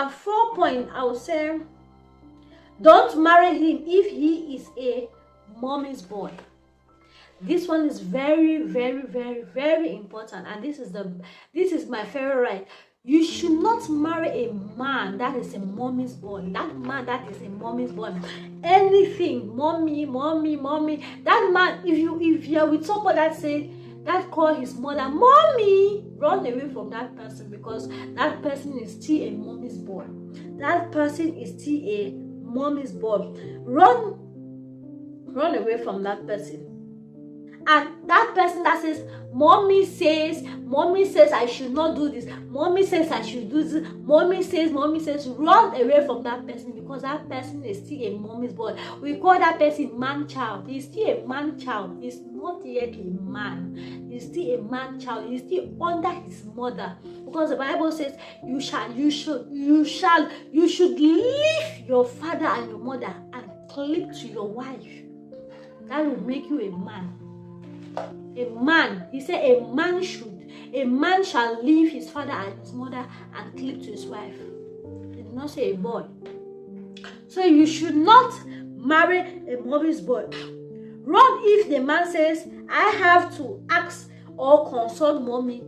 4 point, I would say, don't marry him if he is a mommy's boy. This one is very, very, very, very important, and this is my favorite. You should not marry a man that is a mommy's boy. That man that is a mommy's boy, anything mommy, that man, if you're with someone that call his mother mommy, run away from that person, because that person is still a mommy's boy. That person is still a mommy's boy. Run away from that person. And that person that says mommy says I should not do this, mommy says I should do this, mommy says, run away from that person, because that person is still a mommy's boy. We call that person man child. He's still a man child. He's not yet a man. He's still a man child. He's still under his mother, because the Bible says you should leave your father and your mother and cleave to your wife. That will make you a man. A man, he said, a man shall leave his father and his mother and cleave to his wife. He did not say a boy. So you should not marry a mommy's boy. Run if the man says, I have to ask or consult mommy.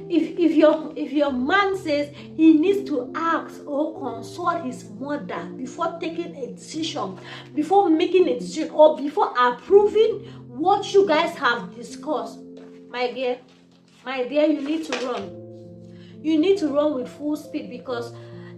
If your man says he needs to ask or consult his mother before taking a decision, before making a decision, or before approving what you guys have discussed, my dear, you need to run. You need to run with full speed, because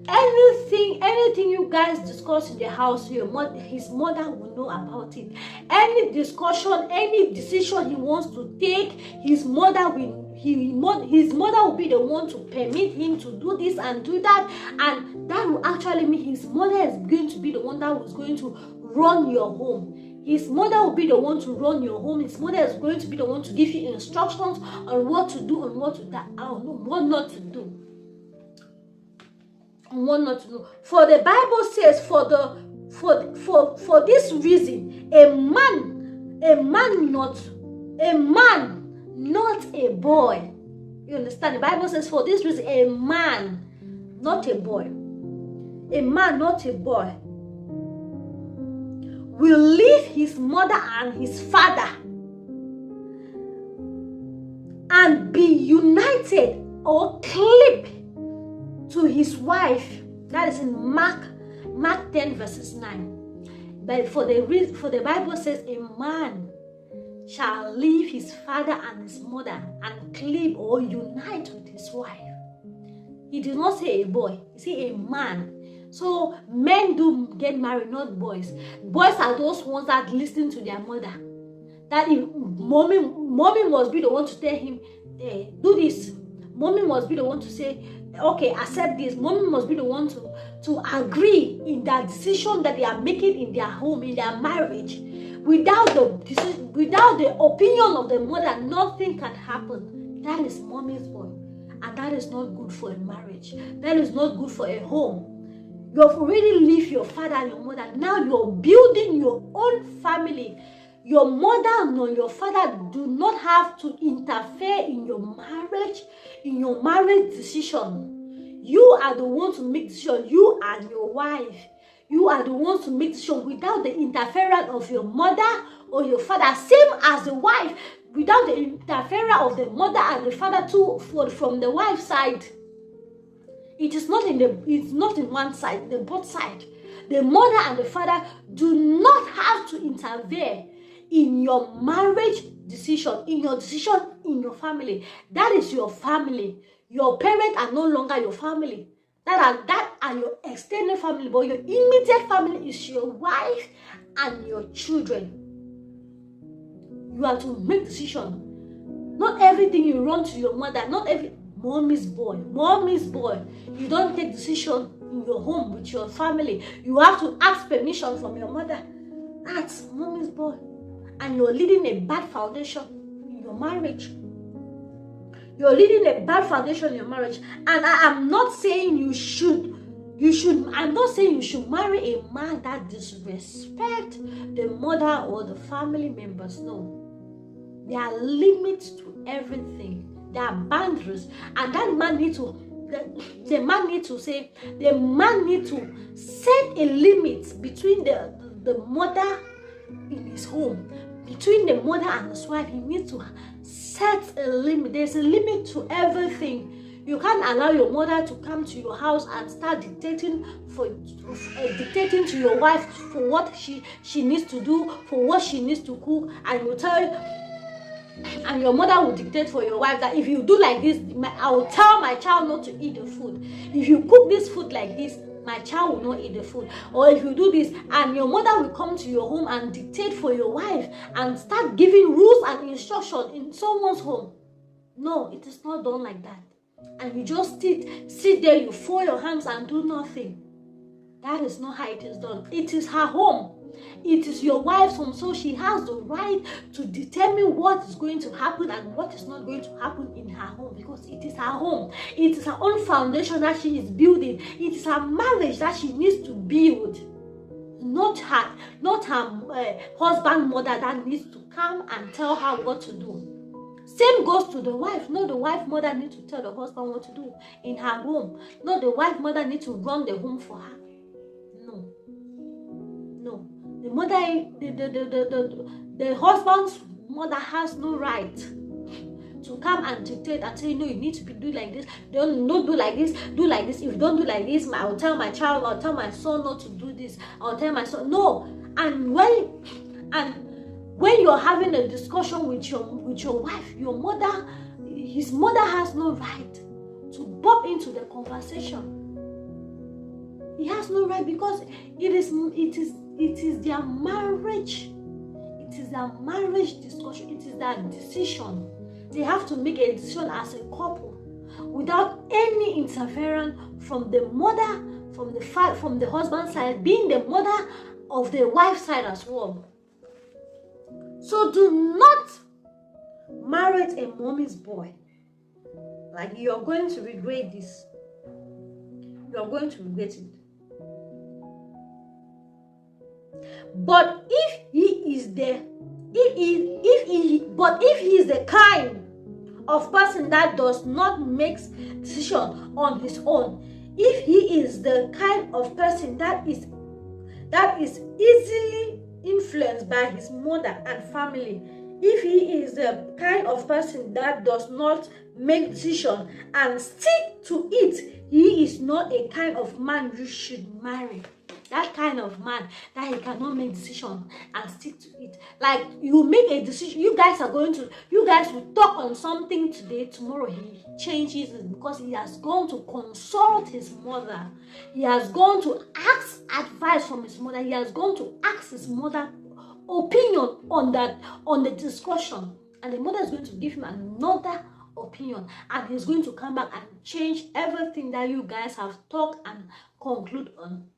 anything you guys discuss in the house, his mother will know about it. Any discussion, any decision he wants to take, his mother will be the one to permit him to do this and do that, and that will actually mean his mother is going to be the one that was going to run your home. His mother will be the one to run your home. His mother is going to be the one to give you instructions on what to do and what not to do. For the Bible says, for this reason, a man, not a boy. You understand? The Bible says, for this reason, a man, not a boy. A man, not a boy, will leave his mother and his father and be united or cleave to his wife. That is in Mark 10 verses 9. But for the Bible says, a man shall leave his father and his mother and cleave or unite with his wife. He did not say a boy, he said a man. So men do get married, not boys. Boys are those ones that listen to their mother. That if mommy must be the one to tell him, do this. Mommy must be the one to say, okay, accept this. Mommy must be the one to agree in that decision that they are making in their home, in their marriage. Without the opinion of the mother, nothing can happen. That is mommy's boy, and that is not good for a marriage. That is not good for a home. You have already left your father and your mother. Now you're building your own family. Your mother nor your father do not have to interfere in your marriage decision. You are the one to make decision. You and your wife. You are the ones to make decision without the interference of your mother or your father. Same as the wife, without the interference of the mother and the father too, from the wife's side. It's not in one side, the both side. The mother and the father do not have to interfere in your marriage decision, in your decision in your family. That is your family. Your parents are no longer your family. That are your extended family, but your immediate family is your wife and your children. You have to make decision. Not everything you run to your mother, not every mommy's boy. You don't take decision in your home with your family. You have to ask permission from your mother. That's mommy's boy. And you're leading a bad foundation in your marriage. You're leading a bad foundation in your marriage. And I am not saying I'm not saying you should marry a man that disrespects the mother or the family members. No. There are limits to everything. There are boundaries. And that man needs to the man need to say, the man need to set a limit between the mother in his home, between the mother and his wife. He needs to set a limit. There's a limit to everything. You can't allow your mother to come to your house and start dictating to your wife for what she needs to do, for what she needs to cook, and you tell, and your mother will dictate for your wife that if you do like this, I will tell my child not to eat the food. If you cook this food like this, my child will not eat the food. Or if you do this, and your mother will come to your home and dictate for your wife and start giving rules and instructions in someone's home. No, it is not done like that. And you just sit there, you fold your hands and do nothing. That is not how it is done. It is her home. It is your wife's home, so she has the right to determine what is going to happen and what is not going to happen in her home, because it is her home. It is her own foundation that she is building. It is her marriage that she needs to build, not her husband, mother that needs to come and tell her what to do. Same goes to the wife. No, the wife mother needs to tell the husband what to do in her home. No, the wife mother needs to run the home for her. No. The mother, the husband's mother has no right to come and dictate and say, no, you need to do like this. Don't do like this. Do like this. If you don't do like this, I'll tell my child, I'll tell my son not to do this. I'll tell my son. No. And when you're having a discussion with your wife, your mother, his mother has no right to bump into the conversation. He has no right, because it is their marriage. It is their marriage discussion. It is their decision. They have to make a decision as a couple without any interference from the mother, from the husband's side, being the mother of the wife's side as well. So do not marry a mommy's boy. Like, you're going to regret this. You're going to regret it. But if he is the kind of person that does not make decision on his own, if he is the kind of person that is easily influenced by his mother and family, if he is the kind of person that does not make decision and stick to it, he is not a kind of man you should marry. That kind of man that he cannot make decision and stick to it. Like, you make a decision, you guys will talk on something today, tomorrow he changes it because he has gone to consult his mother. He has gone to ask advice from his mother. He has gone to ask his mother opinion on the discussion. And the mother is going to give him another opinion, and he's going to come back and change everything that you guys have talked and conclude on.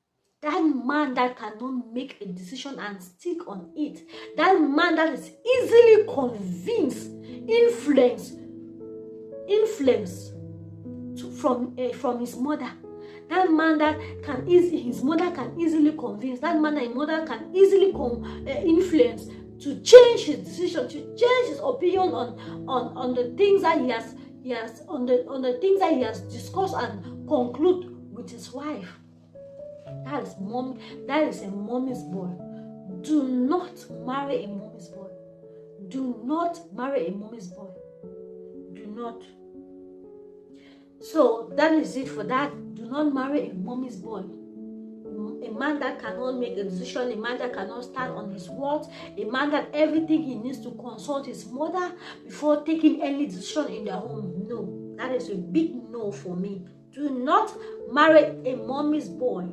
That man that cannot make a decision and stick on it, that man that is easily convinced, influenced from his mother, that man that his mother can easily convince, that man that his mother can easily influence to change his decision, to change his opinion on the things that he has on the things that he has discussed and conclude with his wife. That is a mommy's boy. Do not marry a mommy's boy. Do not marry a mommy's boy. Do not. So that is it for that. Do not marry a mommy's boy. A man that cannot make a decision, a man that cannot stand on his words, a man that everything he needs to consult his mother before taking any decision in their home. No, that is a big no for me. Do not marry a mommy's boy.